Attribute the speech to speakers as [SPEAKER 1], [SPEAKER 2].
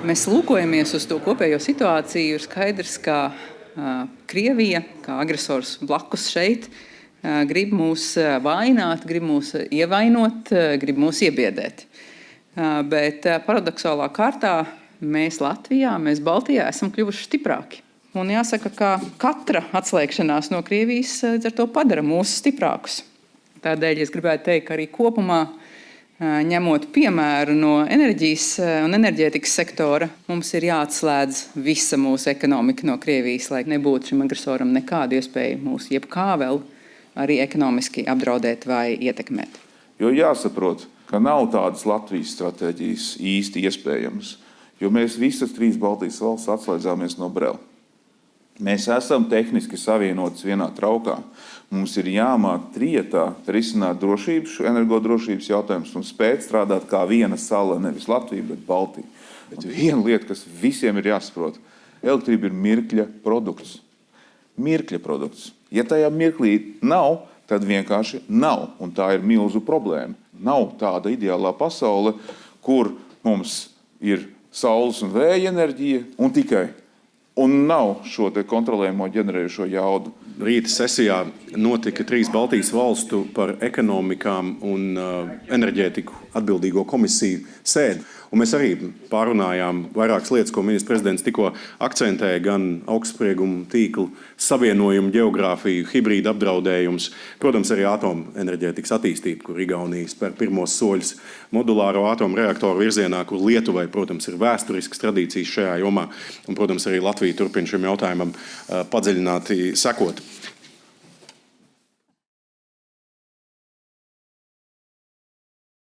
[SPEAKER 1] mēs lūkojamies uz to kopējo situāciju, ir skaidrs, ka Krievija, kā agresors blakus šeit, grib mūs vājināt, grib mūs ievainot, grib mūs iebiedēt. Bet paradoxālā kārtā mēs Latvijā, mēs Baltijā esam kļuvuši stiprāki. Un jāsaka, ka katra atslēgšanās no Krievijas ar to padara mūs stiprākus. Tādēļ es gribētu teikt, ka arī kopumā, ņemot piemēru no enerģijas un enerģētikas sektora, mums ir jāatslēdz visa mūsu ekonomika no Krievijas, lai nebūtu šim agresoram nekāda iespēja mūs jebkā vēl arī ekonomiski apdraudēt vai ietekmēt.
[SPEAKER 2] Jo jāsaprot, ka nav tādas Latvijas stratēģijas īsti iespējamas, jo mēs visas 3 Baltijas valsts atslēdzāmies no Brela. Mēs esam tehniski savienotas vienā traukā. Mums ir jāmāk trietā risināt drošības, energodrošības jautājumus un spēt strādāt kā viena sala, nevis Latvija, bet Baltija. Bet viena lieta, kas visiem ir jāsaprot, elektrība ir mirkļa produkts. Mirkļa produkts. Ja tajā mirklī nav, tad vienkārši nav, un tā ir milzu problēma. Nav tāda ideālā pasaule, kur mums ir saules un vēja enerģija un tikai. Un nav šo te kontrolējumu ģenerējušo jaudu.
[SPEAKER 3] Rīta sesijā notika 3 Baltijas valstu par ekonomikām un enerģētiku atbildīgo komisiju sēdi. Un mēs arī pārunājām vairākas lietas, ko ministrs prezidents tikko akcentēja, gan augstsprieguma tīklu savienojumu, geogrāfiju, hibrīdu apdraudējums, protams, arī atomenerģētikas attīstību, kur Igaunija spēr pirmos soļus modulāro atomreaktoru virzienā, kur Lietuvai, protams, ir vēsturiskas tradīcijas šajā jomā, un, protams, arī Latvija turpina šim jautājumam padziļināti sekot.